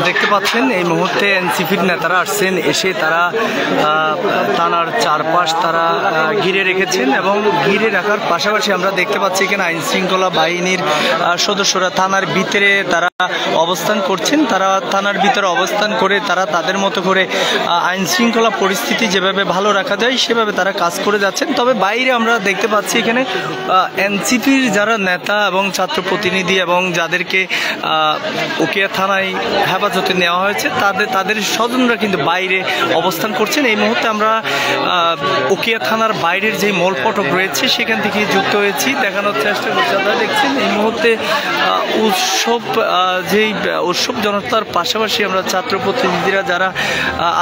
দেখতে পাচ্ছেন এই মুহূর্তে এনসিপির নেতারা আসছেন, এসে তারা থানার চারপাশ তারা ঘিরে রেখেছেন এবং ঘিরে রাখার পাশাপাশি আমরা দেখতে পাচ্ছি এখানে আইন শৃঙ্খলা বাহিনীর সদস্যরা থানার ভিতরে তারা অবস্থান করছেন। তারা থানার ভিতরে অবস্থান করে তারা তাদের মতো করে আইন শৃঙ্খলা পরিস্থিতি যেভাবে ভালো রাখা যায় সেভাবে তারা কাজ করে যাচ্ছেন। তবে বাইরে আমরা দেখতে পাচ্ছি এখানে এনসিপির যারা নেতা এবং ছাত্র প্রতিনিধি এবং যাদেরকে উকিয়া থানায় হেফাজতে নেওয়া হয়েছে তাদের স্বজনরা কিন্তু বাইরে অবস্থান করছেন। এই মুহূর্তে আমরা উকিয়া থানার বাইরের যে মূল ফটক রয়েছে সেখান থেকে যুক্ত হয়েছি, দেখানোর চেষ্টা করছি। আপনারা দেখছেন এই মুহূর্তে উৎসব জনতার পাশাপাশি আমরা ছাত্র প্রতিনিধিরা যারা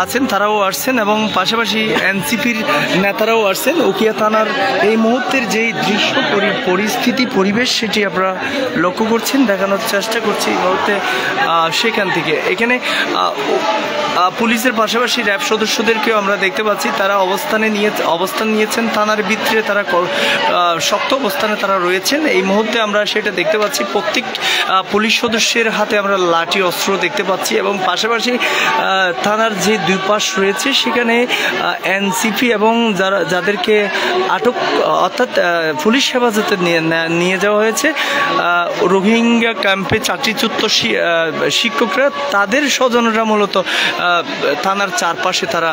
আছেন তারাও আসছেন এবং পাশাপাশি এনসিপির নেতারাও আসছেন। উকিয়া থানার এই মুহূর্তের যেই দৃশ্য পরিস্থিতি পরিবেশ সেটি আপনারা লক্ষ্য করছেন, দেখানোর চেষ্টা করছি এই মুহূর্তে সেখান থেকে। এখানে পুলিশের পাশাপাশি র্যাব সদস্যদেরকেও আমরা দেখতে পাচ্ছি, তারা অবস্থান নিয়েছেন থানার ভিতরে, তারা শক্ত অবস্থানে তারা রয়েছেন। এই মুহূর্তে আমরা সেটা দেখতে পাচ্ছি, প্রত্যেক পুলিশ সদস্যের হাতে আমরা লাঠি অস্ত্র দেখতে পাচ্ছি এবং পাশাপাশি থানার যে দুই পাশ রয়েছে সেখানে এনসিপি এবং যাদেরকে আটক অর্থাৎ পুলিশ হেফাজতে নিয়ে যাওয়া হয়েছে রোহিঙ্গা ক্যাম্পে চাকরিচ্যুত শিক্ষকরা, তাদের স্বজনরা মূলত থানার চারপাশে তারা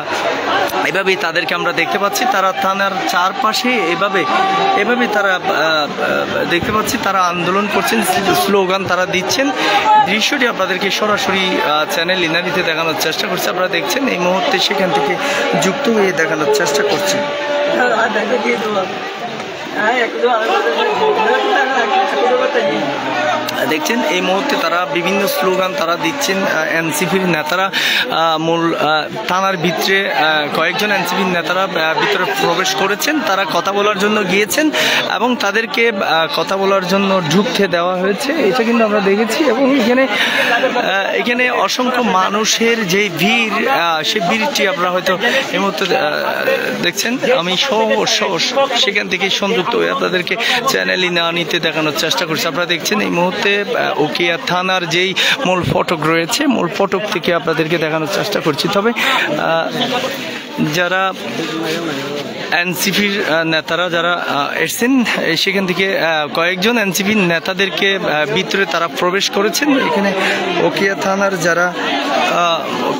এভাবেই তাদেরকে আমরা দেখতে পাচ্ছি। তারা থানার চারপাশে এভাবে তারা দেখতে পাচ্ছি তারা আন্দোলন করছেন, স্লোগান তারা দিচ্ছেন। দৃশ্যটি আপনাদেরকে সরাসরি চ্যানেল ইনানিতে দেখানোর চেষ্টা করছি। আপনারা দেখছেন এই মুহূর্তে সেখান থেকে যুক্ত হয়ে দেখানোর চেষ্টা করছি। দেখছেন এই মুহূর্তে তারা বিভিন্ন স্লোগান তারা দিচ্ছেন। এনসিপির নেতারা মূল থানার ভিতরে কয়েকজন এনসিপির নেতারা ভিতরে প্রবেশ করেছেন, তারা কথা বলার জন্য গিয়েছেন এবং তাদেরকে কথা বলার জন্য ঢুকতে দেওয়া হয়েছে, এটা কিন্তু আমরা দেখেছি। এবং এখানে অসংখ্য মানুষের যে ভিড়, সে ভিড়টি আপনারা হয়তো এই মুহূর্তে দেখছেন। আমি সেখান থেকে সংযুক্ত হয়ে আপনাদেরকে চ্যানেল ইনানিতে দেখানোর চেষ্টা করছি। আপনারা দেখছেন এই মুহূর্তে উকিয়া থানার যেই মূল ফটক রয়েছে, মূল ফটক থেকে আপনাদেরকে দেখানোর চেষ্টা করছি। তবে যারা এনসিপির নেতারা যারা এসছেন সেখান থেকে কয়েকজন এনসিপির নেতাদেরকে ভিতরে তারা প্রবেশ করেছেন। এখানে উকিয়া থানার যারা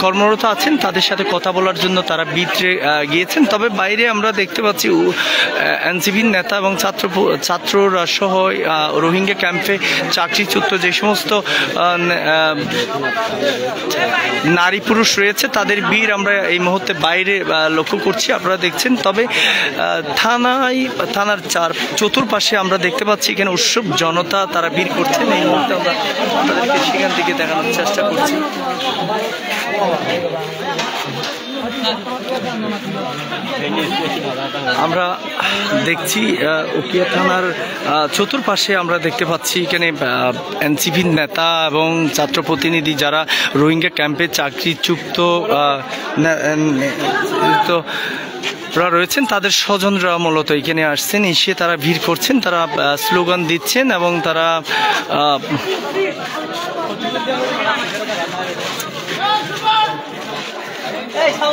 কর্মরত আছেন তাদের সাথে কথা বলার জন্য তারা ভিতরে গিয়েছেন। তবে বাইরে আমরা দেখতে পাচ্ছি এনসিপির নেতা এবং ছাত্ররা সহ রোহিঙ্গা ক্যাম্পে চাকরিচ্যুত যে সমস্ত নারী পুরুষ রয়েছে তাদের ভিড় আমরা এই মুহূর্তে বাইরে লক্ষ্য করছি, আপনারা দেখছেন। তবে থানার চতুর্পাশে আমরা দেখতে পাচ্ছি এখানে উৎসব জনতা তারা ভিড় করছেন। এই মুহূর্তে আমরা আপনাদেরকে সেখান থেকে দেখানোর চেষ্টা করছি। আমরা দেখছি উকিয়া থানার চতুর্পাশে আমরা দেখতে পাচ্ছি এখানে এনসিপির নেতা এবং ছাত্র প্রতিনিধি যারা রোহিঙ্গা ক্যাম্পে চাকরিচ্যুত রয়েছেন তাদের স্বজনরা মূলত এখানে আসছেন, এসে তারা ভিড় করছেন, তারা স্লোগান দিচ্ছেন এবং তারা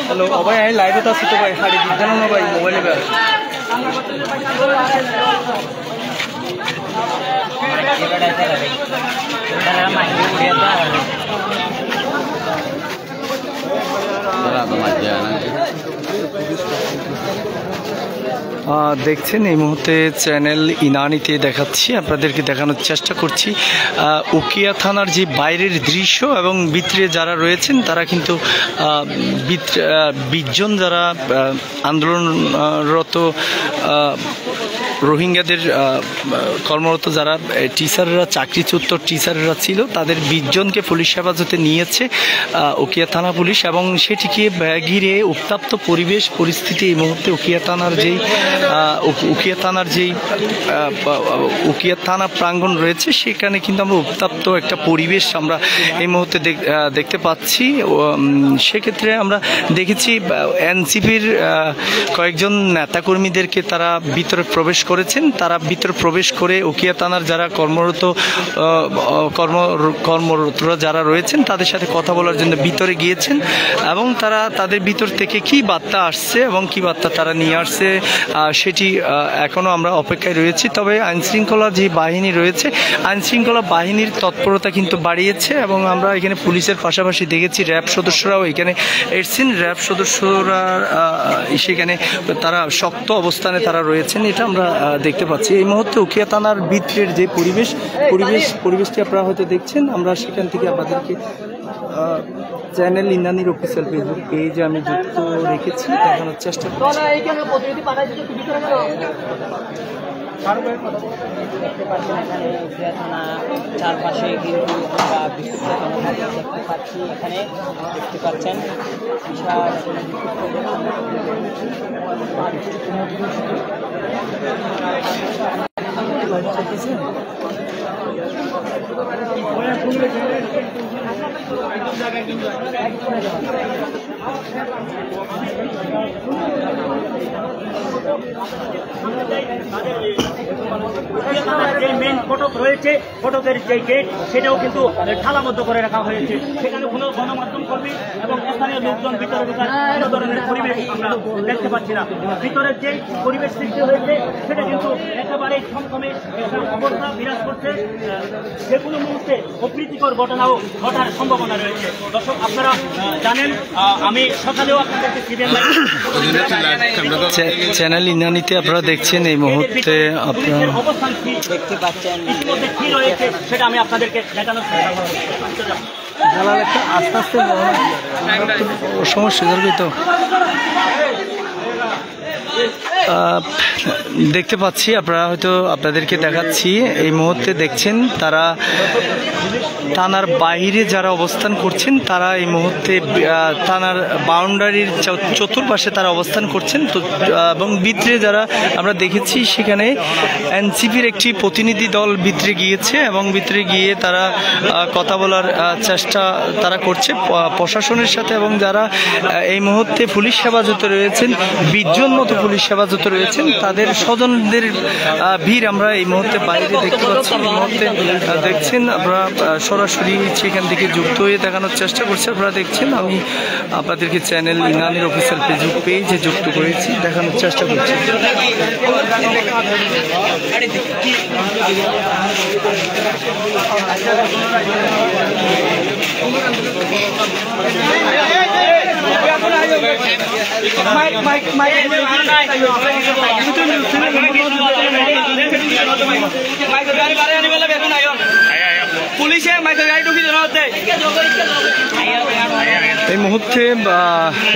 হ্যালো ভাই, আমি লাইভে তো আছি তো ভাই, শাড়ি দিচ্ছেন না ভাই মোবাইলে দেখছেন এই মুহূর্তে চ্যানেল ইনানিতে দেখাচ্ছি, আপনাদেরকে দেখানোর চেষ্টা করছি উকিয়া থানার যে বাইরের দৃশ্য এবং ভিতরে যারা রয়েছেন তারা কিন্তু 20 জন যারা আন্দোলনরত রোহিঙ্গাদের কর্মরত যারা টিচাররা চাকরিচ্যুত টিচাররা ছিল তাদের 20 জনকে পুলিশ হেফাজতে নিয়েছে উকিয়া থানা পুলিশ এবং সেটিকে ঘিরে উত্তপ্ত পরিস্থিতি এই মুহূর্তে উকিয়া থানা প্রাঙ্গণ রয়েছে, সেখানে কিন্তু আমরা উত্তপ্ত একটা পরিবেশ আমরা এই মুহূর্তে দেখতে পাচ্ছি। সেক্ষেত্রে আমরা দেখেছি এনসিপির কয়েকজন নেতাকর্মীদেরকে তারা ভিতরে প্রবেশ করে করেছেন তারা ভিতর প্রবেশ করে উকিয়া থানার যারা কর্মরতরা যারা রয়েছেন তাদের সাথে কথা বলার জন্য ভিতরে গিয়েছেন এবং তারা তাদের ভিতর থেকে কি বার্তা আসছে এবং কি বার্তা তারা নিয়ে আসছে সেটি এখনও আমরা অপেক্ষায় রয়েছি। তবে আইনশৃঙ্খলা যে বাহিনী রয়েছে আইনশৃঙ্খলা বাহিনীর তৎপরতা কিন্তু বাড়িয়েছে এবং আমরা এখানে পুলিশের পাশাপাশি দেখেছি র্যাব সদস্যরাও এখানে এসছেন। র্যাব সদস্যরা সেখানে তারা শক্ত অবস্থানে তারা রয়েছেন, এটা আমরা দেখতে পাচ্ছি। এই মুহূর্তে উকিয়া থানার ভিতরের যে পরিবেশটি আপনারা হয়তো দেখছেন। আমরা সেখান থেকে আপনাদেরকে চ্যানেল ইন্দ্রানীর অফিসিয়াল ফেসবুক পেজে আমি যুক্ত রেখেছি, দেখানোর চেষ্টা করছি। দেখতে পাচ্ছেন এখানে উকিয়া থানা চারপাশে কিন্তু আমরা বিক্ষুব্ধ দেখতে পাচ্ছি। এখানে দেখতে পাচ্ছেন বিশাল যে মেন ফটক রয়েছে, ফটকের যে গেট সেটাও কিন্তু তালাবদ্ধ করে রাখা হয়েছে। সেখানে কোনো গণমাধ্যম কর্মী এবং স্থানীয় লোকজন ভিতরে ঢোকার কোনো ধরনের পরিবেশ আমরা দেখতে পাচ্ছি না। ভিতরের যে পরিবেশ সৃষ্টি হয়েছে সেটা কিন্তু একেবারেই থমথমে অবস্থা বিরাজ করছে। যে কোনো মুহূর্তে অপ্রীতিকর ঘটনাও ঘটার সম্ভাবনা রয়েছে। দর্শক আপনারা জানেন, আমি সকালেও আপনাদেরকে চ্যানেল ইন্দ্রানীতে আপনারা দেখছেন এই মুহূর্তে আপনারা অবস্থান দেখতে পাচ্ছেন কি রয়েছে সেটা আমি আপনাদেরকে দেখানোর চেষ্টা করব। আস্তে আস্তে সমস্যা তো দেখতে পাচ্ছি, আপনারা হয়তো আপনাদেরকে দেখাচ্ছি। এই মুহূর্তে দেখছেন তারা থানার বাইরে যারা অবস্থান করছেন তারা এই মুহূর্তে থানার বাউন্ডারির চতুর্পাশে তারা অবস্থান করছেন। তো এবং ভিতরে যারা আমরা দেখেছি সেখানে এনসিপির একটি প্রতিনিধি দল ভিতরে গিয়েছে এবং ভিতরে গিয়ে তারা কথা বলার চেষ্টা তারা করছে প্রশাসনের সাথে। এবং যারা এই মুহূর্তে পুলিশ হেফাজতে রয়েছেন 20 জন মতো পুলিশ হেফাজতে রয়েছেন, তাদের স্বজনদের ভিড় আমরা এই মুহূর্তে বাইরে দেখতে পাচ্ছি। এই মুহূর্তে দেখছেন আপনারা সরাসরি সেখান থেকে যুক্ত হয়ে দেখানোর চেষ্টা করছি। আপনারা দেখছেন আমি আপনাদেরকে চ্যানেল ইন্দ্রানীর অফিসিয়াল ফেসবুক পেজে যুক্ত করেছি, দেখানোর চেষ্টা করছি। এই মুহূর্তে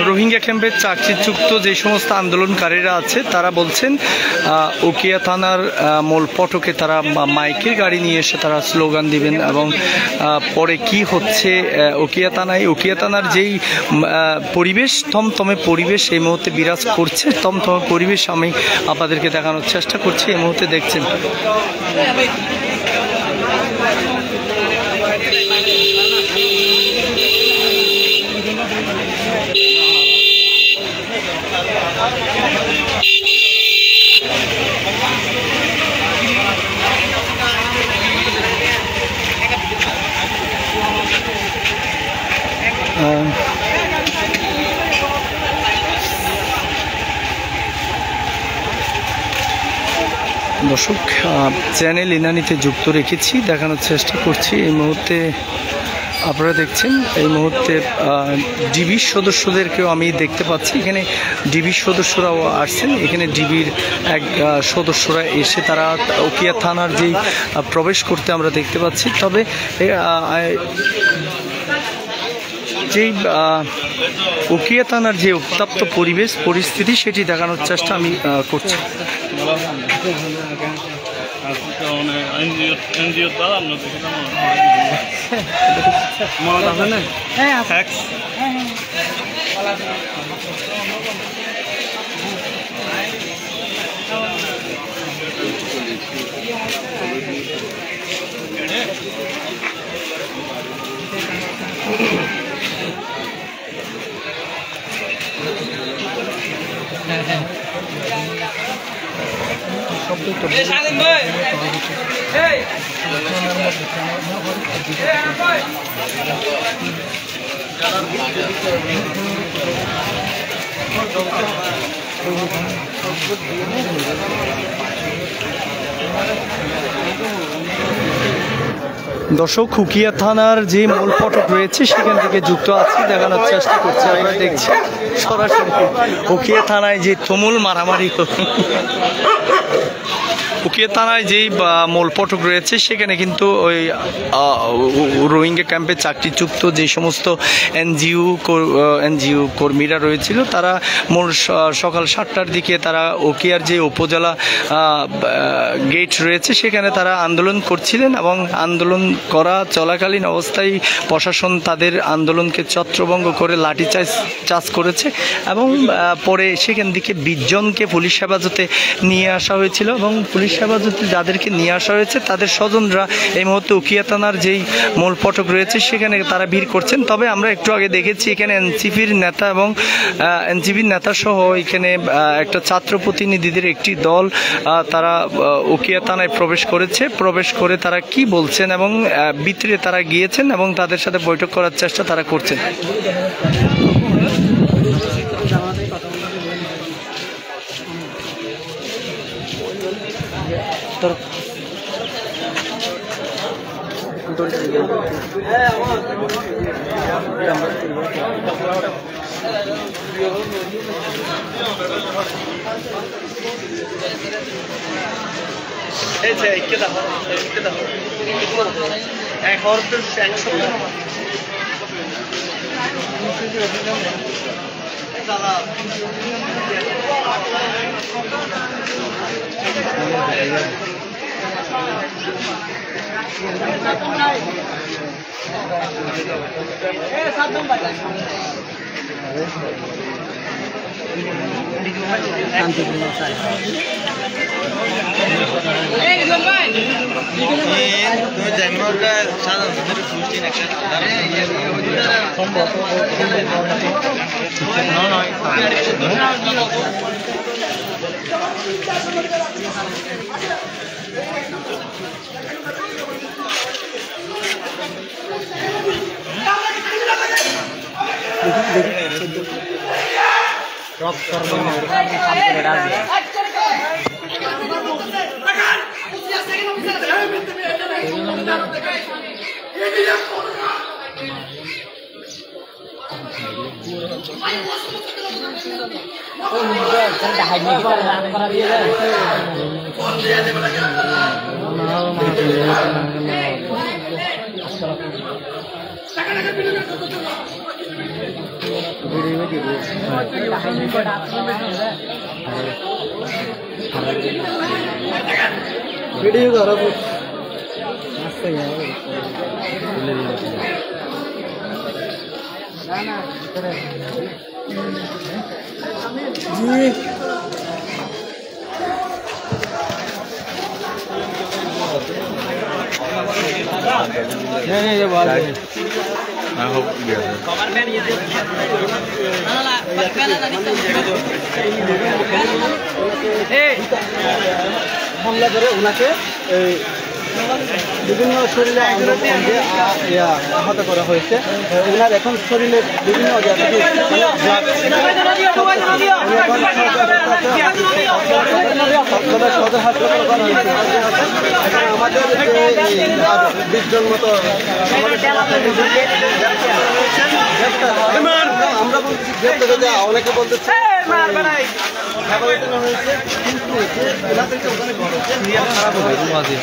রোহিঙ্গা ক্যাম্পের চাকরিচ্যুত যে সমস্ত আন্দোলনকারীরা আছে তারা বলছেন উকিয়া থানার মূল ফটকে তারা মাইকের গাড়ি নিয়ে এসে তারা স্লোগান দিবেন এবং পরে কি হচ্ছে উকিয়া থানার যেই পরিবেশ থমথমে পরিবেশ এই মুহূর্তে বিরাজ করছে। থমথমে পরিবেশ আমি আপনাদেরকে দেখানোর চেষ্টা করছি। এই মুহূর্তে দেখছেন দর্শক চ্যানেল ইন্দ্রানীতে যুক্ত রেখেছি, দেখানোর চেষ্টা করছি। এই মুহূর্তে আপনারা দেখছেন এই মুহূর্তে ডিবির সদস্যদেরকেও আমি দেখতে পাচ্ছি। এখানে ডিবির সদস্যরাও আসছেন। এখানে ডিবির এক সদস্যরা এসে তারা উকিয়া থানার যেই প্রবেশ করতে আমরা দেখতে পাচ্ছি। তবে যেই উকিয়া থানার যে উত্তপ্ত পরিস্থিতি সেটি দেখানোর চেষ্টা আমি করছি। শব্দ দর্শক, খুকিয়া থানার যে মূল ফটক রয়েছে সেখান থেকে যুক্ত আছি, দেখানোর চেষ্টা করছি। আমরা দেখছি সরাসরি খুকিয়া থানায় যে তুমুল মারামারি, খুকিয়া থানায় যেই মূল ফটক রয়েছে সেখানে কিন্তু ওই রোহিঙ্গা ক্যাম্পে চাকরিযুক্ত যে সমস্ত এনজিও কর্মীরা রয়েছিল তারা মূল সকাল 7টার দিকে তারা উখিয়ার যে উপজেলা গেট রয়েছে সেখানে তারা আন্দোলন করছিলেন এবং আন্দোলন করা চলাকালীন অবস্থায় প্রশাসন তাদের আন্দোলনকে ছত্রভঙ্গ করে লাঠিচার্জ করেছে এবং পরে সেখান থেকে 20 জনকে পুলিশ হেফাজতে নিয়ে আসা হয়েছিল এবং পুলিশ হেফাজতে যাদেরকে নিয়ে আসা হয়েছে তাদের স্বজনরা এই মুহূর্তে উখিয়া থানার যেই মূল ফটক রয়েছে সেখানে তারা ভিড় করছেন। তবে আমরা একটু আগে দেখেছি এখানে এনসিপির নেতা এবং এনসিপির নেতা সহ এখানে একটা ছাত্র প্রতিনিধিদের একটি দল তারা উখিয়া থানায় প্রবেশ করে তারা কি বলছেন এবং ভিতরে তারা গিয়েছেন এবং তাদের সাথে বৈঠক করার চেষ্টা তারা করছেন। হামলা করে ওনাকে বিভিন্ন শরীরে আহত করা হয়েছে। ওনার এখন শরীরে বিভিন্ন সদর হাসপাতাল করা হয়েছে। আমাদের 20 জন মতো আমরা বলছি অনেকে বলতেছে হয়েছে, কিন্তু ওখানে খারাপ হয়েছে।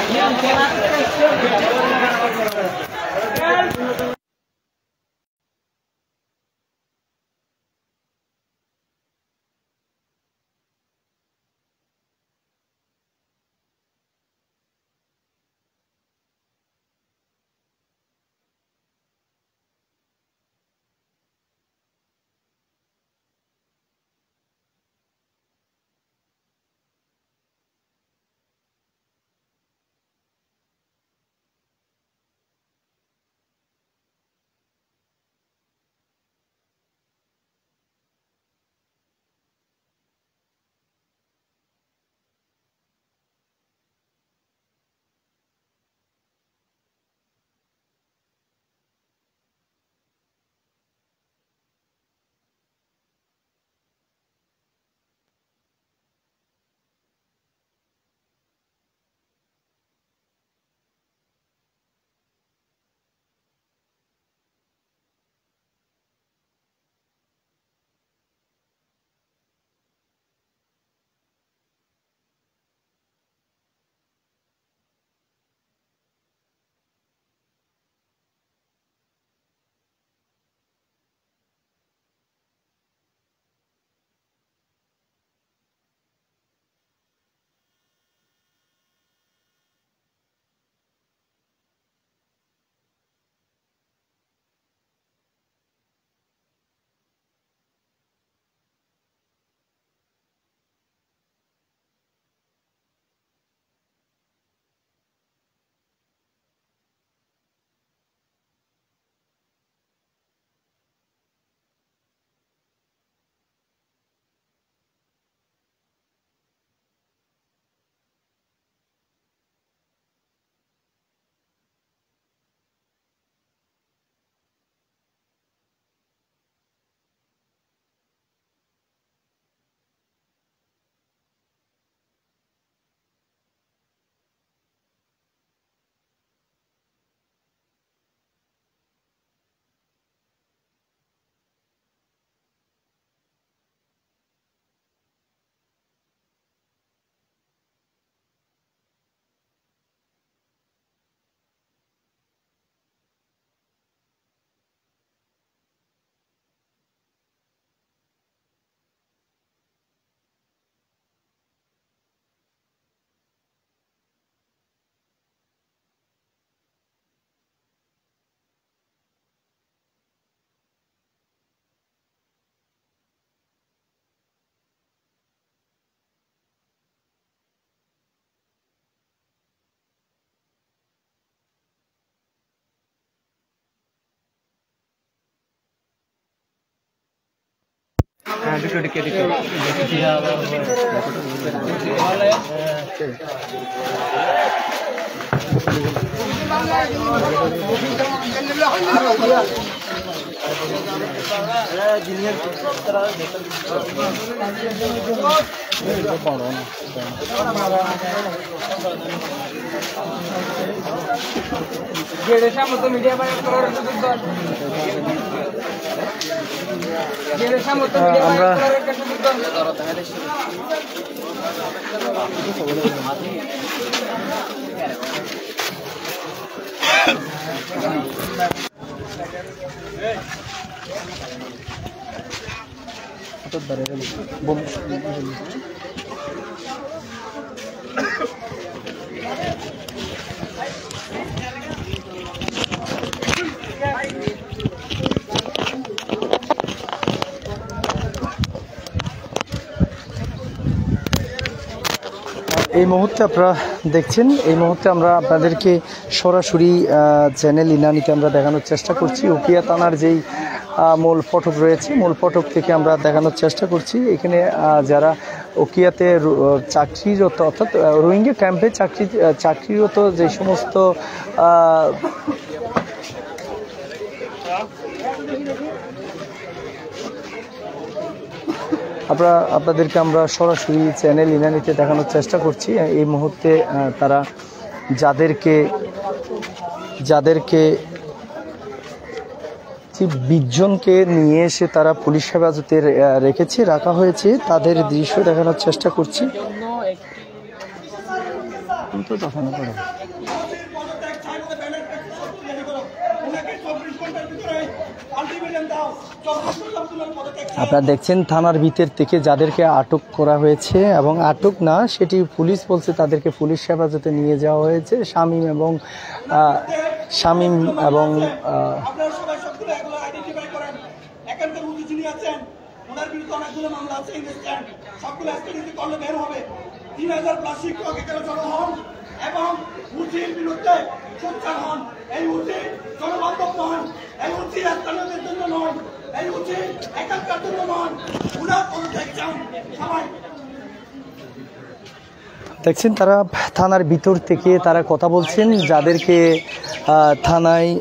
এই মুহূর্তে আপনারা দেখছেন, এই মুহূর্তে আমরা আপনাদেরকে সরাসরি চ্যানেল ইনানিতে আমরা দেখানোর চেষ্টা করছি। উকিয়া থানার যেই মূল ফটক রয়েছে, মূল ফটক থেকে আমরা দেখানোর চেষ্টা করছি। এখানে যারা উকিয়াতে চাকরিরত অর্থাৎ রোহিঙ্গা ক্যাম্পে চাকরিরত যে সমস্ত আপনাদেরকে আমরা সরাসরি চ্যানেল ইনানিতে দেখানোর চেষ্টা করছি। এই মুহূর্তে তারা যাদেরকে 20 জনকে নিয়ে এসে তারা পুলিশ হেফাজতে রাখা হয়েছে, তাদের দৃশ্য দেখানোর চেষ্টা করছি। আপনারা দেখছেন থানার ভিতর থেকে যাদেরকে আটক করা হয়েছে, এবং আটক না সেটি পুলিশ বলছে, তাদেরকে পুলিশ হেফাজতে নিয়ে যাওয়া হয়েছে। শামীম এবং দেখছেন তারা থানার ভিতর থেকে তারা কথা বলছেন, যাদেরকে থানায়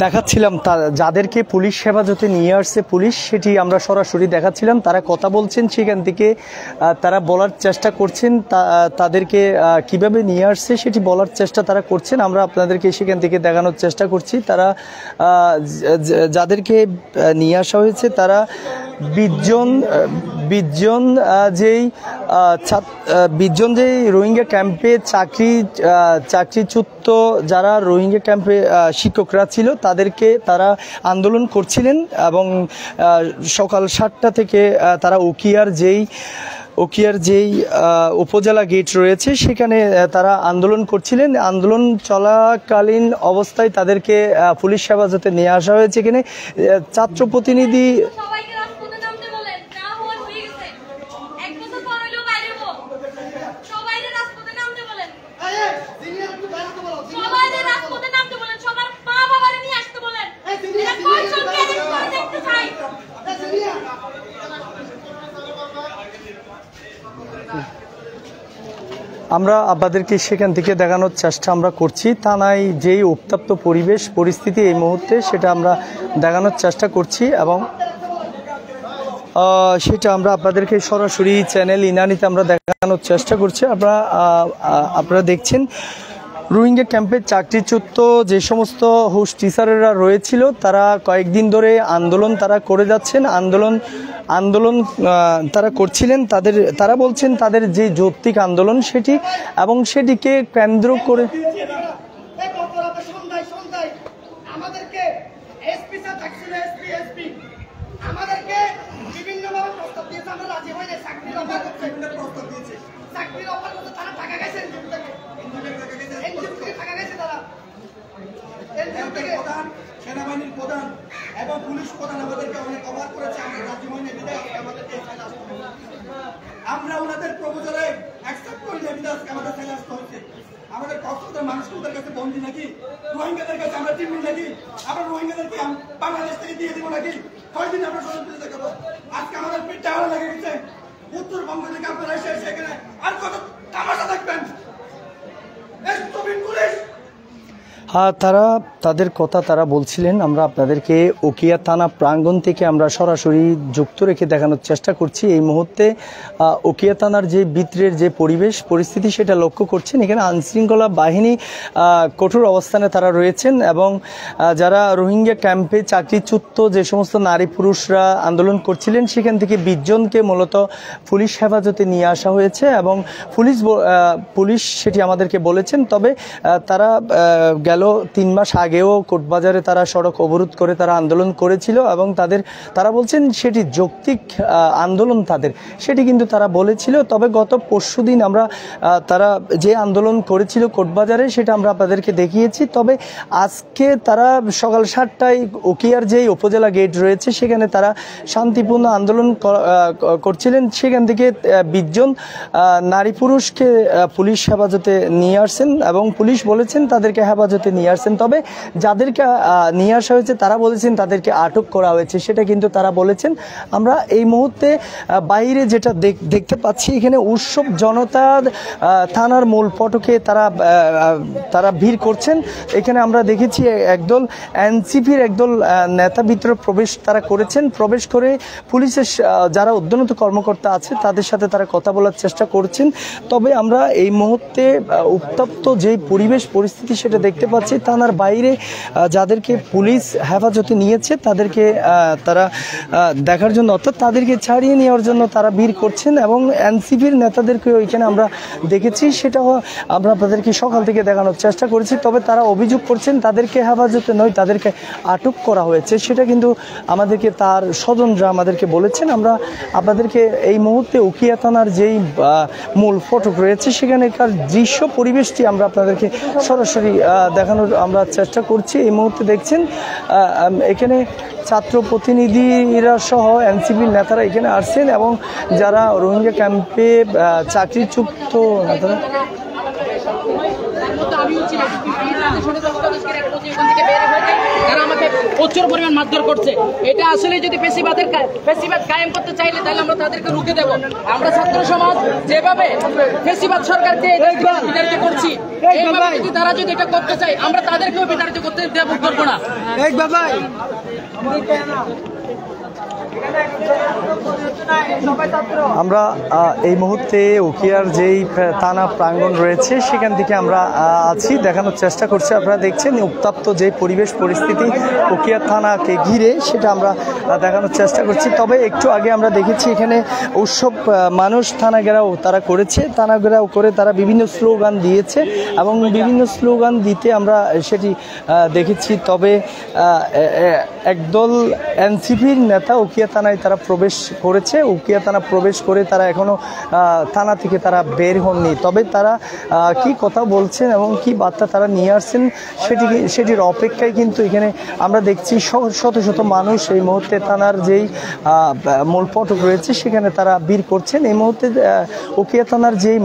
দেখাচ্ছিলাম যাদেরকে পুলিশ হেফাজতে নিয়ে আসছে পুলিশ, সেটি আমরা সরাসরি দেখাচ্ছিলাম। তারা কথা বলছেন, সেখান থেকে তারা বলার চেষ্টা করছেন, তাদেরকে কিভাবে নিয়ে আসছে সেটি বলার চেষ্টা তারা করছেন। আমরা আপনাদেরকে সেখান থেকে দেখানোর চেষ্টা করছি। তারা যাদেরকে নিয়ে আসা হয়েছে তারা 20 জন যেই রোহিঙ্গা ক্যাম্পে চাকরিচ্যুত যারা রোহিঙ্গা ক্যাম্পে শিক্ষকরা ছিল, তাদেরকে তারা আন্দোলন করছিলেন, এবং সকাল 7টা থেকে তারা উকিয়ার যেই উপজেলা গেট রয়েছে সেখানে তারা আন্দোলন করছিলেন। আন্দোলন চলাকালীন অবস্থায় তাদেরকে পুলিশ হেফাজতে নিয়ে আসা হয়েছে। এখানে ছাত্র প্রতিনিধি আমরা আপনাদেরকে সেখান থেকে দেখানোর চেষ্টা আমরা করছি। থানায় যেই উত্তপ্ত পরিস্থিতি এই মুহূর্তে সেটা আমরা দেখানোর চেষ্টা করছি, এবং সেটা আমরা আপনাদেরকে সরাসরি চ্যানেল ইনানিতে আমরা দেখানোর চেষ্টা করছি। আপনারা দেখছেন রোহিঙ্গা ক্যাম্পে চাকরিচ্যুত যে সমস্ত হোস্ট টিচারেরা রয়েছিল তারা কয়েকদিন ধরে আন্দোলন তারা করে যাচ্ছেন। আন্দোলন তারা করছিলেন, তারা বলছেন তাদের যে যৌক্তিক আন্দোলন সেটি এবং সেটিকে কেন্দ্র করে সেনাবাহিনীর প্রধান এবং পুলিশ প্রধান আমাদেরকে অনেক অবাক করেছে। আমরা ওনাদের প্রপোজালে অ্যাকসেপ্ট করি না, বিধাস আমাদের ছেলে আসতে হচ্ছে। আমাদের কক্সবাজার মানুষকে ওদের কাছে বন্দী নাকি? রোহিঙ্গাদের কাছে আমরা টিম নাকি? আমরা রোহিঙ্গাদেরকে বাংলাদেশ থেকে দিয়ে দিব নাকি? কয়দিন আমরা সহযোগিতা দেখাবো? আজকে আমাদের পেট টাওয়ার লেগে গেছে। উত্তরবঙ্গ থেকে আপনারা এসে এখানে আর কত তামাশা দেখবেন? পুলিশ তারা তাদের কথা তারা বলছিলেন। আমরা আপনাদেরকে উখিয়া থানা প্রাঙ্গণ থেকে আমরা সরাসরি যুক্ত রেখে দেখানোর চেষ্টা করছি। এই মুহূর্তে উখিয়া থানার যে ভিতরের যে পরিস্থিতি সেটা লক্ষ্য করছেন। এখানে আইনশৃঙ্খলা বাহিনী কঠোর অবস্থানে তারা রয়েছেন এবং যারা রোহিঙ্গা ক্যাম্পে চাকরিচ্যুত যে সমস্ত নারী পুরুষরা আন্দোলন করছিলেন সেখান থেকে 20 জনকে মূলত পুলিশ হেফাজতে নিয়ে আসা হয়েছে এবং পুলিশ সেটি আমাদেরকে বলেছেন। তবে তারা গেল 3 মাস আগেও কোর্টবাজারে তারা সড়ক অবরোধ করে তারা আন্দোলন করেছিল এবং তারা বলছেন সেটি যৌক্তিক আন্দোলন তাদের, সেটি কিন্তু তারা বলেছিল। তবে গত পরশুদিন আমরা তারা যে আন্দোলন করেছিল কোর্টবাজারে সেটা আমরা আপনাদেরকে দেখিয়েছি। তবে আজকে তারা সকাল 7টায় উখিয়ার যেই উপজেলা গেট রয়েছে সেখানে তারা শান্তিপূর্ণ আন্দোলন করছিলেন। সেখান থেকে 20 জন নারী পুরুষকে পুলিশ হেফাজতে নিয়ে আসছেন এবং পুলিশ বলেছেন তাদেরকে হেফাজতে নিয়ে আসছেন। তবে যাদেরকে নিয়ে আসা হয়েছে তারা বলেছেন তাদেরকে আটক করা হয়েছে, সেটা কিন্তু তারা বলেছেন। আমরা এই মুহূর্তে বাইরে যেটা দেখতে পাচ্ছি, এখানে উৎসব জনতা থানার মূল ফটকে তারা ভিড় করছেন। এখানে আমরা দেখেছি একদল এনসিপির একদল নেতা ভিতরে প্রবেশ তারা করেছেন। প্রবেশ করে পুলিশের যারা ঊর্ধ্বতন কর্মকর্তা আছে তাদের সাথে তারা কথা বলার চেষ্টা করছেন। তবে আমরা এই মুহূর্তে উত্তপ্ত যে পরিস্থিতি সেটা দেখতে পাচ্ছি। থানার বাইরে যাদেরকে পুলিশ হেফাজতে নিয়েছে তাদেরকে তারা দেখার জন্য, অর্থাৎ তাদেরকে ছাড়িয়ে নেওয়ার জন্য তারা ভিড় করছেন এবং এনসিপির নেতাদেরকে ওইখানে আমরা দেখেছি, সেটাও আমরা আপনাদেরকে সকাল থেকে দেখানোর চেষ্টা করেছি। তবে তারা অভিযোগ করছেন তাদেরকে হেফাজতে নয়, তাদেরকে আটক করা হয়েছে, সেটা কিন্তু আমাদেরকে তার স্বজনরা আমাদেরকে বলেছেন। আমরা আপনাদেরকে এই মুহূর্তে উখিয়া থানার যেই মূল ফটক রয়েছে সেখানেকার দৃশ্য পরিবেশটি আমরা আপনাদেরকে সরাসরি দেখানোর আমরা চেষ্টা করছি। এই মুহূর্তে দেখছেন এখানে ছাত্র প্রতিনিধিরা সহ এনসিপির নেতারা এখানে আসছেন এবং যারা রোহিঙ্গা ক্যাম্পে চাকরিচ্যুত নেতারা প্রচুর পরিমাণ মারধর করছে। এটা আসলে যদি ফেসিবাদ কায়েম করতে চাইলে তাহলে আমরা তাদেরকে রুখে দেব। আমরা ছাত্র সমাজ যেভাবে ফেসিবাদ সরকারকে বিতাড়িত করছি, এইভাবে যদি তারা যদি এটা করতে চায় আমরা তাদেরকেও বিতাড়িত করতে দেব করবো না। আমরা এই মুহূর্তে উখিয়ার যেই থানা প্রাঙ্গণ রয়েছে সেখান থেকে আমরা আছি, দেখানোর চেষ্টা করছি। আপনারা দেখছেন উত্তপ্ত যে পরিস্থিতি উখিয়া থানাকে ঘিরে সেটা আমরা দেখানোর চেষ্টা করছি। তবে একটু আগে আমরা দেখেছি এখানে উৎসব মানুষ থানা ঘেরাও তারা করেছে, থানা ঘেরাও করে তারা বিভিন্ন স্লোগান দিয়েছে এবং বিভিন্ন স্লোগান দিতে আমরা সেটি দেখেছি। তবে একদল এনসিপির নেতা উখিয়া থানায় তারা প্রবেশ করেছে। উখিয়া থানা প্রবেশ করে তারা এখনো থানা থেকে তারা বের হননি। তবে তারা কি কথা বলছেন এবং কি বার্তা তারা নিয়ে আসছেন সেটির অপেক্ষায় কিন্তু এখানে আমরা দেখছি শত শত মানুষ এই মুহূর্তে থানার যেই মূল ফটক রয়েছে সেখানে তারা ভিড় করছেন। এই মুহূর্তে উখিয়া থানার যেই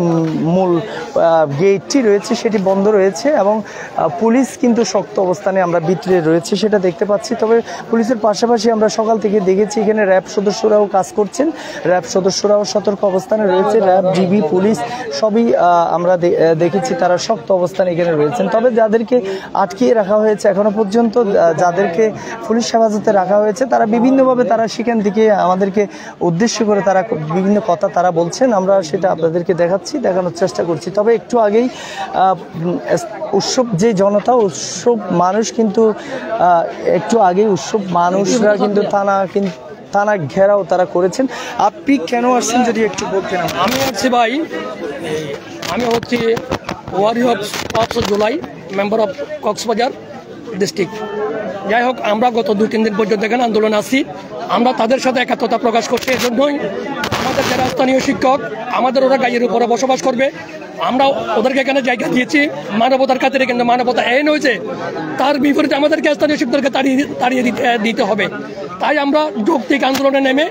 মূল গেটটি রয়েছে সেটি বন্ধ রয়েছে এবং পুলিশ কিন্তু শক্ত অবস্থানে আমরা ভিতরে রয়েছে সেটা দেখতে পাচ্ছি। তবে পুলিশের পাশাপাশি আমরা সকাল থেকে দেখেছি এখানে র্যাব সদস্যরাও কাজ করছেন, র্যাব সদস্যরাও সতর্ক অবস্থানে রয়েছে, র্যাব, ডিবি, পুলিশ সবই আমরা দেখেছি তারা শক্ত অবস্থানে এখানে রয়েছেন। তবে যাদেরকে আটকিয়ে রাখা হয়েছে এখনো পর্যন্ত, যাদেরকে পুলিশ হেফাজতে রাখা হয়েছে, তারা বিভিন্নভাবে তারা সেখান থেকে আমাদেরকে উদ্দেশ্য করে তারা বিভিন্ন কথা তারা বলছেন, আমরা সেটা আপনাদেরকে দেখানোর চেষ্টা করছি। তবে একটু আগেই উৎসব যে জনতা, উৎসব মানুষ কিন্তু একটু আগেই উৎসব মানুষরা কিন্তু থানা ঘেরাও তারা করেছেন। আপনি কেন আসছেন যদি একটু বলতেন? আমি আসছি ভাই, আমি হচ্ছি warrior of July, member of Cox's Bazar district. যাই হোক, আমরা গত 2-3 দিন পর্যন্ত এখানে আন্দোলন আছি। আমরা তাদের সাথে একাত্মতা প্রকাশ করছি। এজন্যই আমাদের যারা স্থানীয় শিক্ষক, আমাদের ওরা গায়ের উপরে বসবাস করবে, আমরা ওদেরকে এখানে জায়গা দিয়েছি মানবতার খাতিরে। কিন্তু মানবতা এই নয় যে তার বিপরীতে আমাদেরকে স্থানীয় শিক্ষকদেরকে তাড়িয়ে দিতে হবে। তাই আমরা যৌক্তিক আন্দোলনে নেমে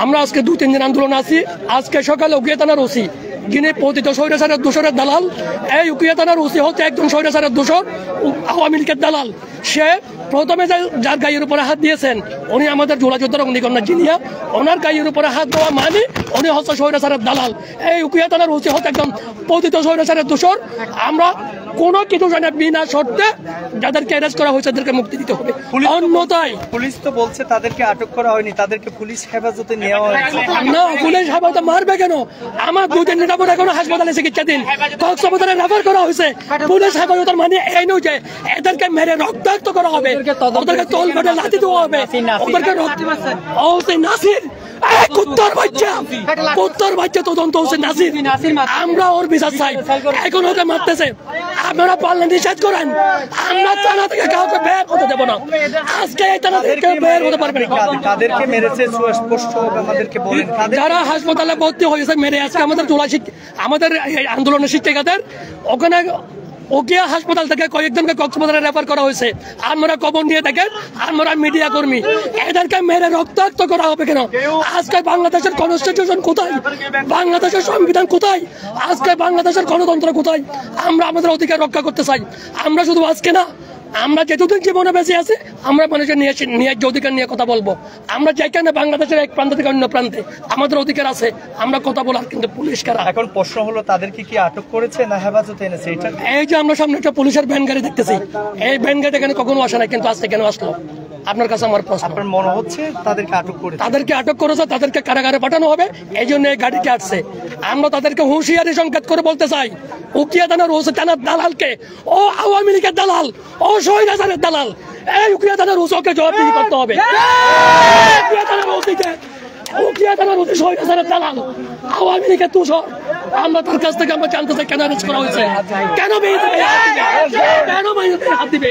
আমরা আজকে 2-3 দিন আন্দোলন আছি। আজকে সকালে উকিয়া থানার ওসি, যিনি পতিত স্বৈরাচারের দোসরের দালাল, এই উকিয়া থানার ওসি হচ্ছে একজন স্বৈরাচারের দোসর, আওয়ামী লীগের দালাল। সে প্রথমে যার গায়ের উপরে হাত দিয়েছেন উনি আমাদের জোড়া যোদ্ধার অগ্নিকন্যা জিনিয়া, ওনার গায়ের উপরে হাত দেওয়া মানে উনি হচ্ছে স্বৈরাচারের দালাল। এই উকিয়া থানার ওসি হচ্ছে একজন পতিত স্বৈরাচারের দোসর। আমরা কোনো কিছু জানে বিনা শর্তে যাদেরকে অ্যারেস্ট করা হয়েছে তাদেরকে মুক্তি দিতে হবে। অন্যথায় পুলিশ তো বলছে তাদেরকে আটক করা হয়নি, তাদেরকে পুলিশ হেফাজতে নেওয়া হয়েছে। না, পুলিশ হেফাজতে মারবে কেন? আমার 2-3 দিন পর এখনো হাসপাতালে চিকিৎসাধীন, কক্সবাজারে রেফার করা হয়েছে। পুলিশ হেফাজতের মানে এই নয় যে এদেরকে মেরে রক্তাক্ত করা হবে, ওদেরকে তল বেঁধে লাথি দেওয়া হবে, ওদেরকে নাসির কুত্তার বাচ্চা তদন্ত হচ্ছে নাসির। আমরা ওর বিচার চাই। এখন ওকে মারতেছে, আপনারা পারলে নিষেধ করেন। আমরা থানা থেকে কাউকে বের হতে দেবো না। আজকে এই থানা থেকে বের হতে পারবে না। কাদেরকে মেরেছে স্পষ্ট আমাদেরকে বলেন। যারা হাসপাতালে ভর্তি হয়েছে মেরে, আজকে আমাদের আমাদের আন্দোলনের শিক্ষিকাদের ওখানে ওকিয়া হাসপাতাল থেকে কয়েকজনকে কক্সবাজারে রেফার করা হয়েছে। আমরা খবর নিয়ে দেখেন, আমরা মিডিয়া কর্মী, এদেরকে মেরে রক্তাক্ত করা হবে কেন? আজকে বাংলাদেশের কনস্টিটিউশন কোথায়? বাংলাদেশের সংবিধান কোথায়? আজকে বাংলাদেশের গণতন্ত্র কোথায়? আমরা আমাদের অধিকার রক্ষা করতে চাই। আমরা শুধু আজকে না, আমরা যেটুকু জীবনে বেঁচে আছি আমরা মানুষের ন্যায্য অধিকার নিয়ে কথা বলবো। আমরা যেখানে বাংলাদেশের এক প্রান্ত থেকে অন্য প্রান্তে আমাদের অধিকার আছে, আমরা কথা বলার। কিন্তু পুলিশ কারা? এখন প্রশ্ন হলো তাদেরকে কি আটক করেছে না হেফাজতে এনেছে? এটা এই যে আমরা সামনে একটা পুলিশের ভ্যান গাড়ি দেখতেছি, এই ভ্যান গাড়ি এখানে কখনো আসে নাই, কিন্তু আজকে কেন আসলো? আপনার কাছে আমার প্রশ্ন। আপনার মনে হচ্ছে তাদেরকে আটক করেছে? তাদেরকে আটক করেছে, তাদেরকে কারাগারে পাঠানো হবে, এই জন্য এই গাড়িতে আসছে। আমরা তাদেরকে হুঁশিয়ারি সংকেত করে বলতে চাই, উকিয়া থানার ওসি থানার দালালকে, ও আওয়ামী লীগের দালাল, ও স্বৈরাচারের দালাল, এই উকিয়া থানার ওসিকে জবাবদিহি করতে হবে। উকিয়া থানার ওসিকে, উকিয়া থানার ওসি স্বৈরাচারের দালাল, আওয়ামী লীগের দোসর। আমরা তার কাছ থেকে আমরা জানতে চাই কেন অ্যারেস্ট করা হয়েছে, কেন হাত দিবে।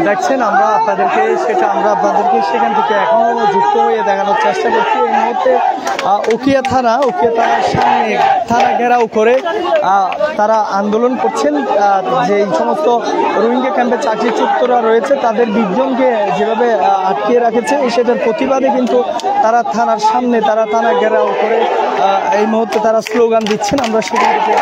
দেখছেন আমরা আপনাদেরকে সেখান থেকে এখনো যুক্ত হয়ে দেখানোর চেষ্টা করছি। এই মুহূর্তে উকিয়া থানার সামনে থানা ঘেরাও করে তারা আন্দোলন করছেন। যে সমস্ত রোহিঙ্গা ক্যাম্পে চাকরিচ্যুতরা রয়েছে তাদের 20 জনকে যেভাবে আটকিয়ে রাখেছে, সেটার প্রতিবাদে কিন্তু তারা থানার সামনে থানা ঘেরাও করে এই মুহূর্তে তারা স্লোগান দিচ্ছেন। আমরা সেখান থেকে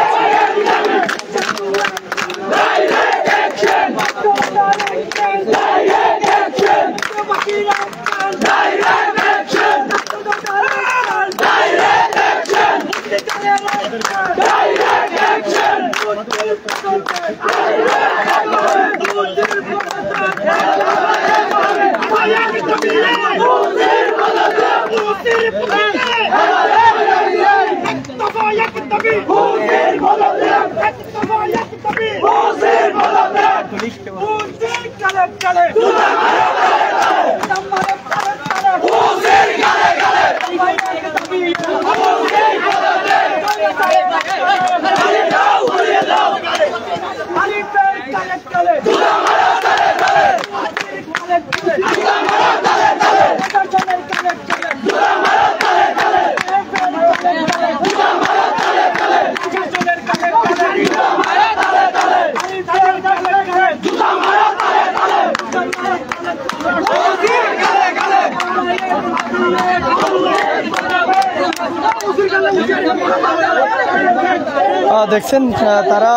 দেখছেন তারা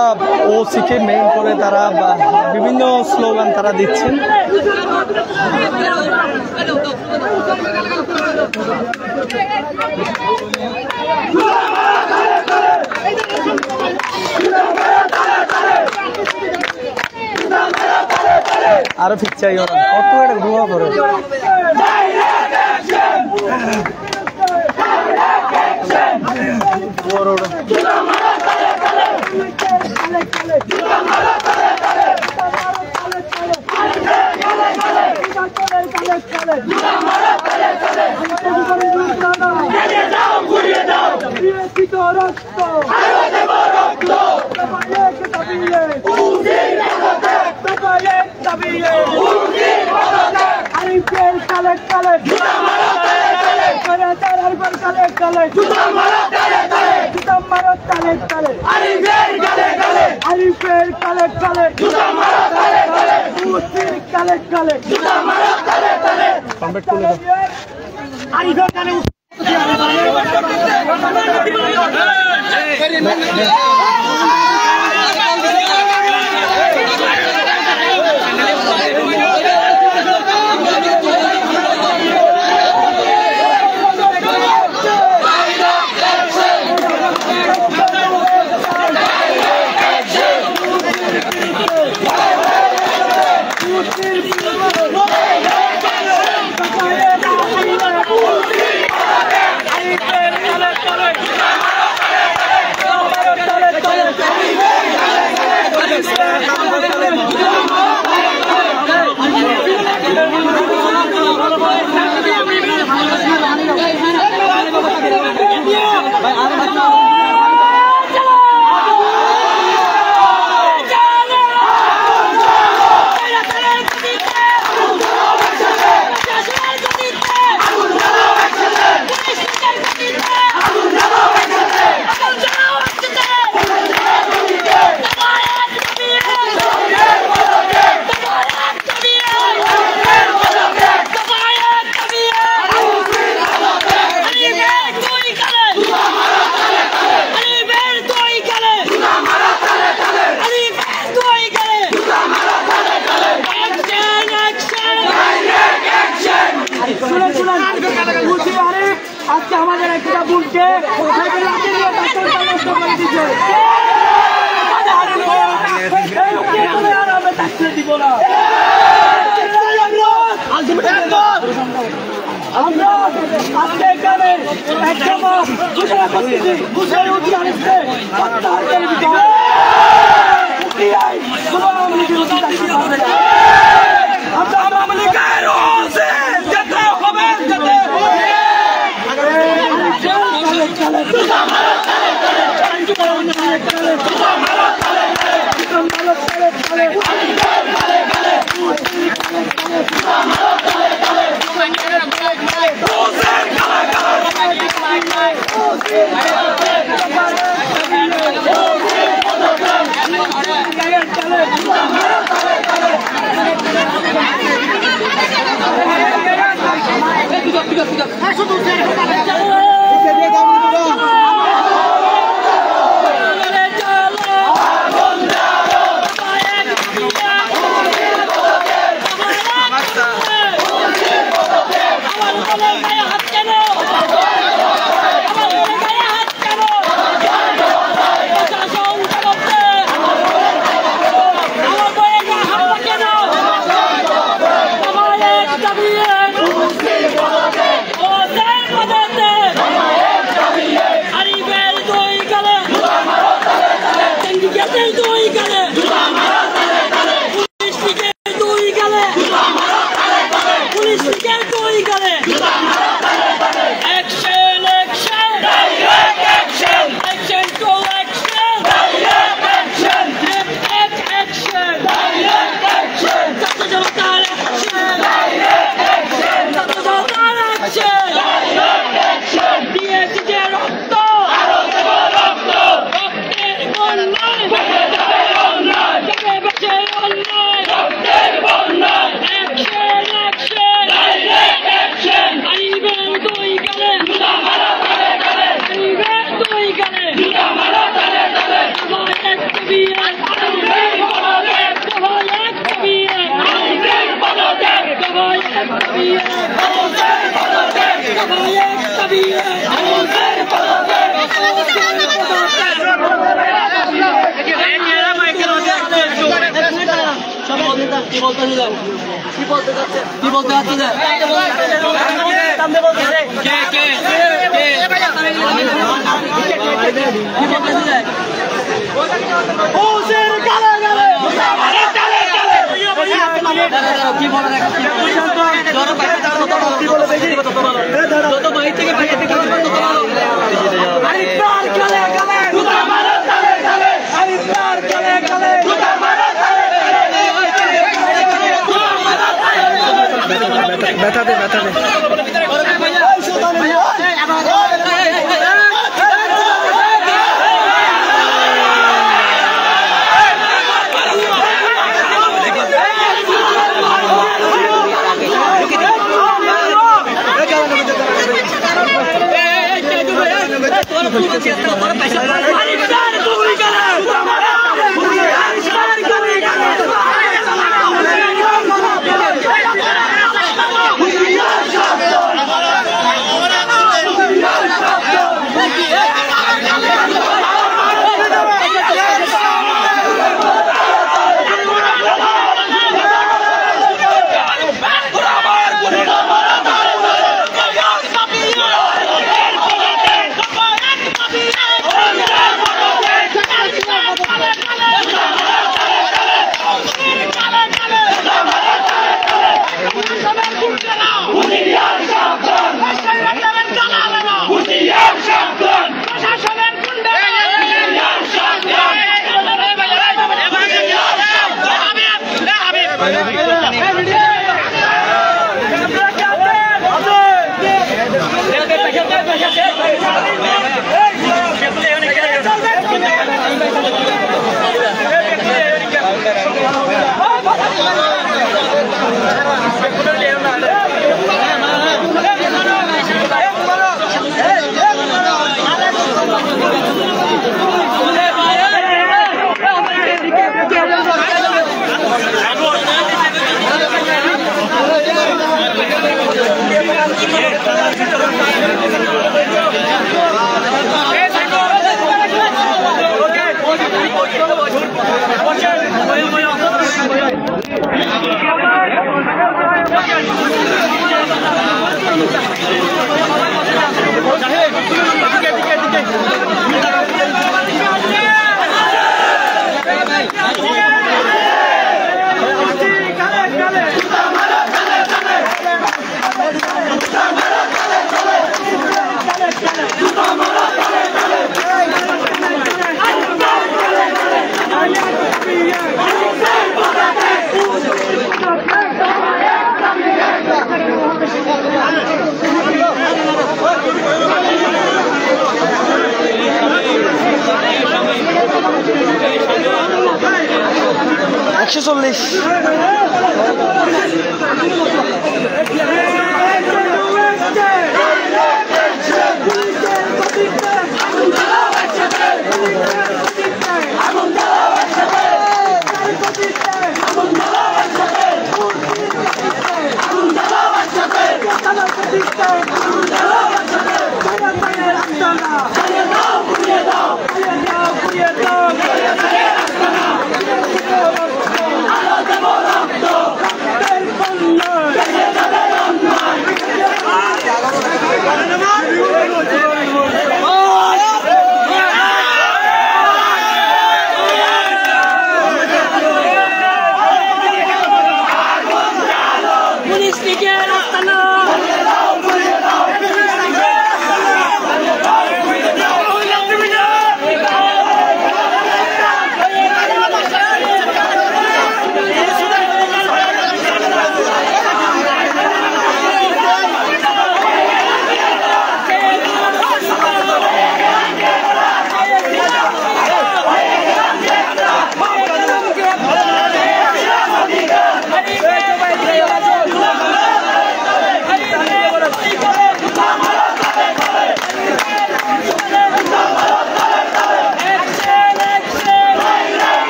ওসিকে মেইন করে তারা বিভিন্ন স্লোগান তারা দিচ্ছেন। আরো ঠিক চাই ওরা কত এটা গুহা করে আজকে আমাদের একটা বোনকে দিব না আমরা আজকে এখানে একটা মাস ঘোষণা করতেছি ঘোষণা উঠে আসছে Action! Action! Direct action! ব্যথা দে ব্যথা দে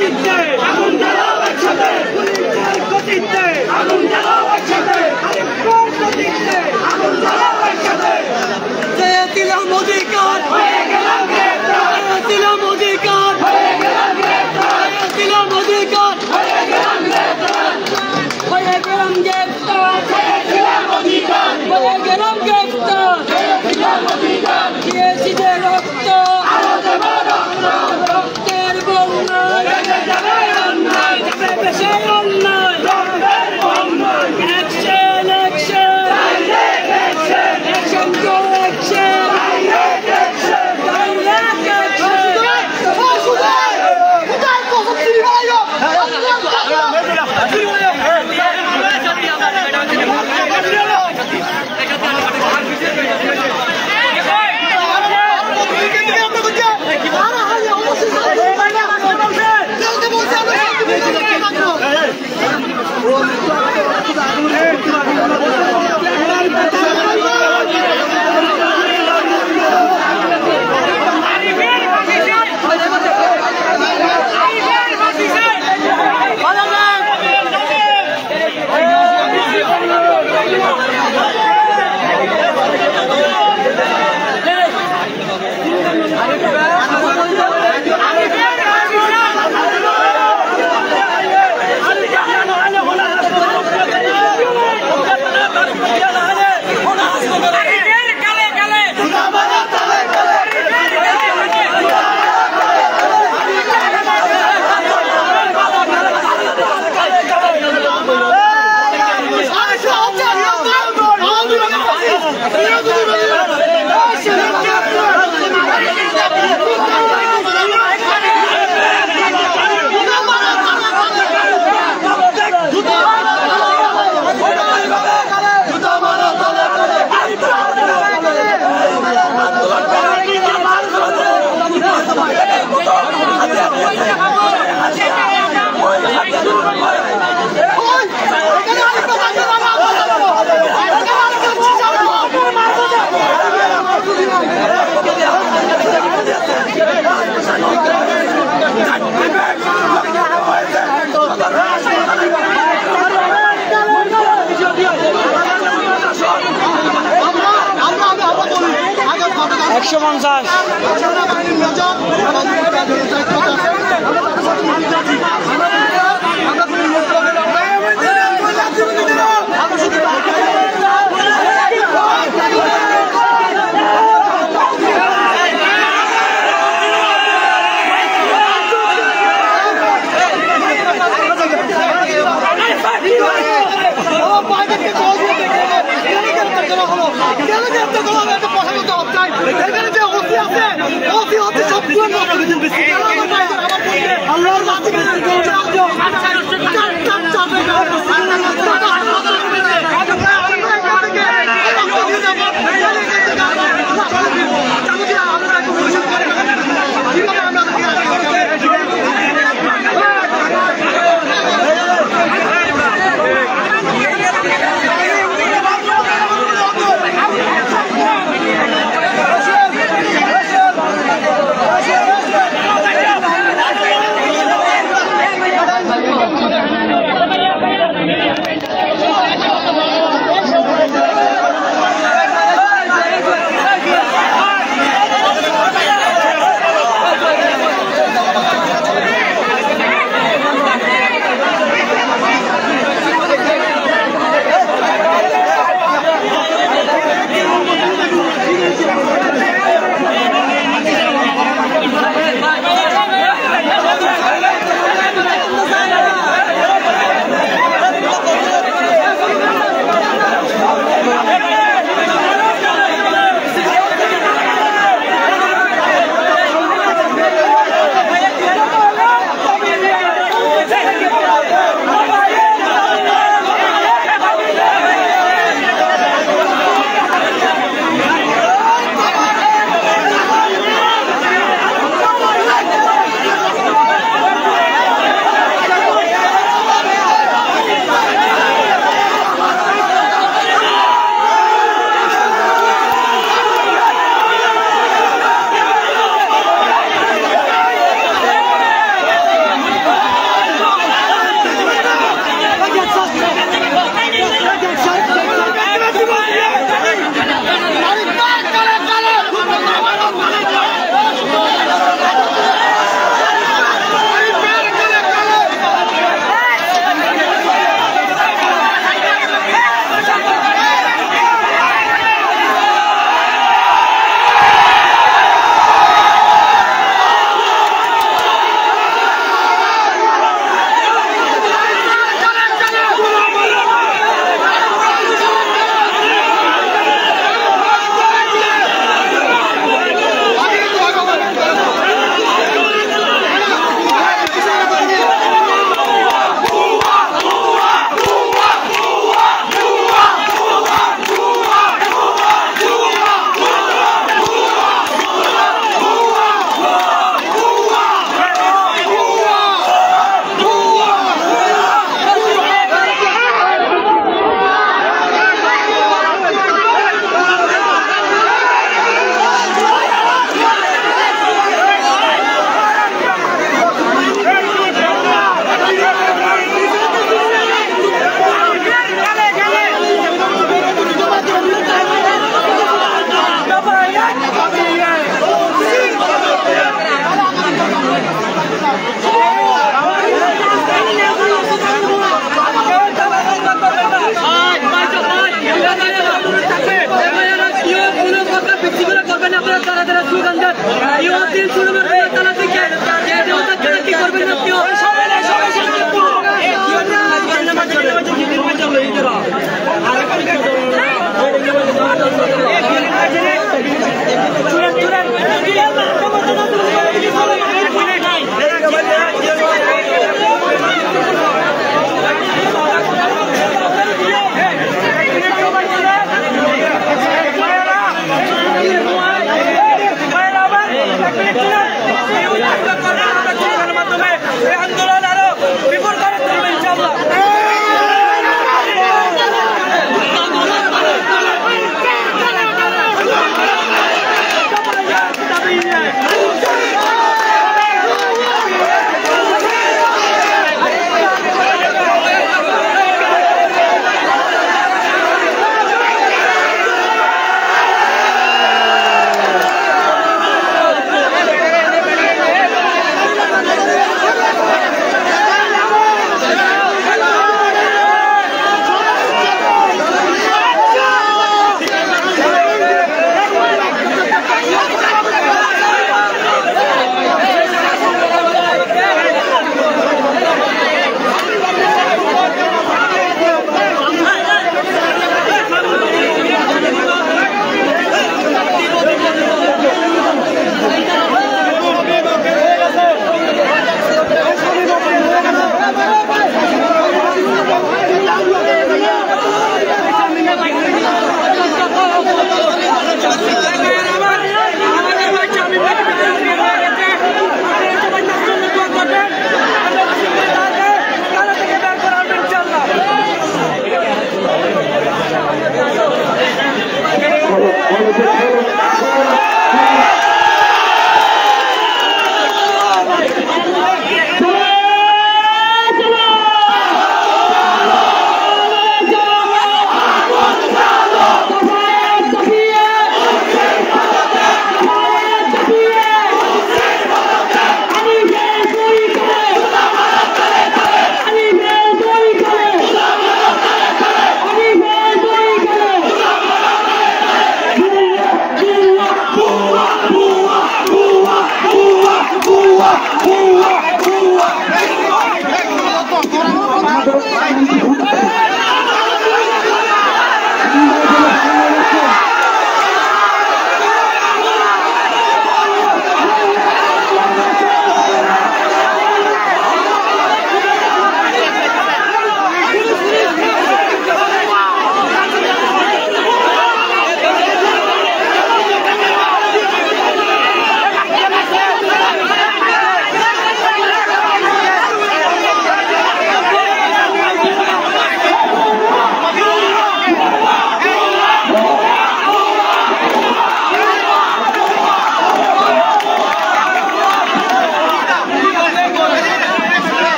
গতিতে আগুন জ্বালাও একসাথে পুলিশের গতিতে আগুন জ্বালাও একসাথে আরেকবার গতিতে আগুন জ্বালাও একসাথে দিলাম অধিকার হয়ে গেলাম গ্রেফতার দিলাম অধিকার হয়ে গেলাম গ্রেফতার দিলাম অধিকার হয়ে গেলাম গ্রেফতার হয়ে গেলাম গ্রেফতার হয়ে গেলাম অধিকার হয়ে গেলাম গ্রেফতার হয়ে গেলাম অধিকার দিয়েছি যে রক্ত আরো দেব রক্ত রক্তের বন্যায় বেঁচে যাবে অন্যায় যাবে বেঁচে অন্যায় রক্তের বন্যায় action action direct action action go action direct action direct action কোথায় কখন চুরি হলো এখানে যে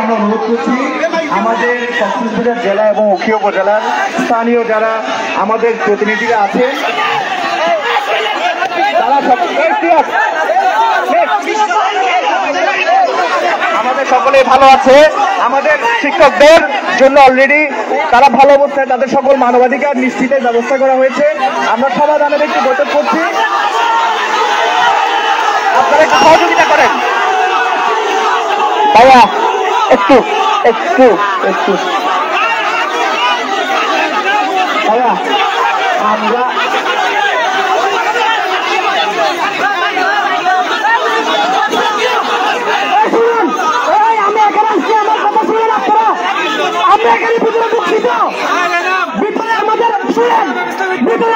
আমরা অনুরোধ করছি আমাদের কক্সবাজার জেলা এবং উখিয়া উপজেলার স্থানীয় যারা আমাদের প্রতিনিধিরা আছেন তারা আমাদের সকলে ভালো আছে। আমাদের শিক্ষকদের জন্য অলরেডি তারা ভালো অবস্থায় তাদের সকল মানবাধিকার নিশ্চিতের ব্যবস্থা করা হয়েছে। আমরা সমাধানের একটি বৈঠক করছি, আপনারা একটু সহযোগিতা করেন ভাইয়া, একটু একটু একটু ভাইয়া আমরা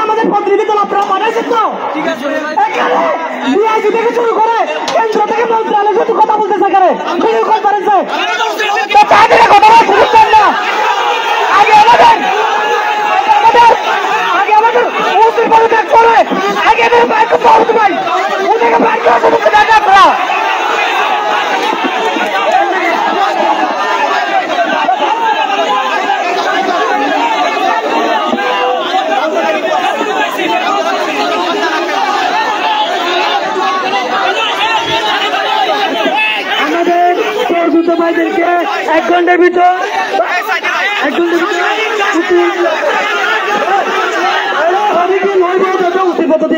আমাদের প্রতিনিধি দল আপনারা বানাইছেন তো ডিআইজি থেকে শুরু করে কেন্দ্র থেকে মন্ত্রণালয় শুধু কথা বলতেছে এখানে ভিডিও কনফারেন্সে তাদের কথা শুনছেন না। আগে আমাদের ওদের পদত্যাগ করে আগে বাইক পাওয়া ভাই ওদেরকে বাইক করার সমস্যা দেখা আপনারা ভাইদেরকে 1 ঘন্টার ভিতর উচিত পদ্ধতি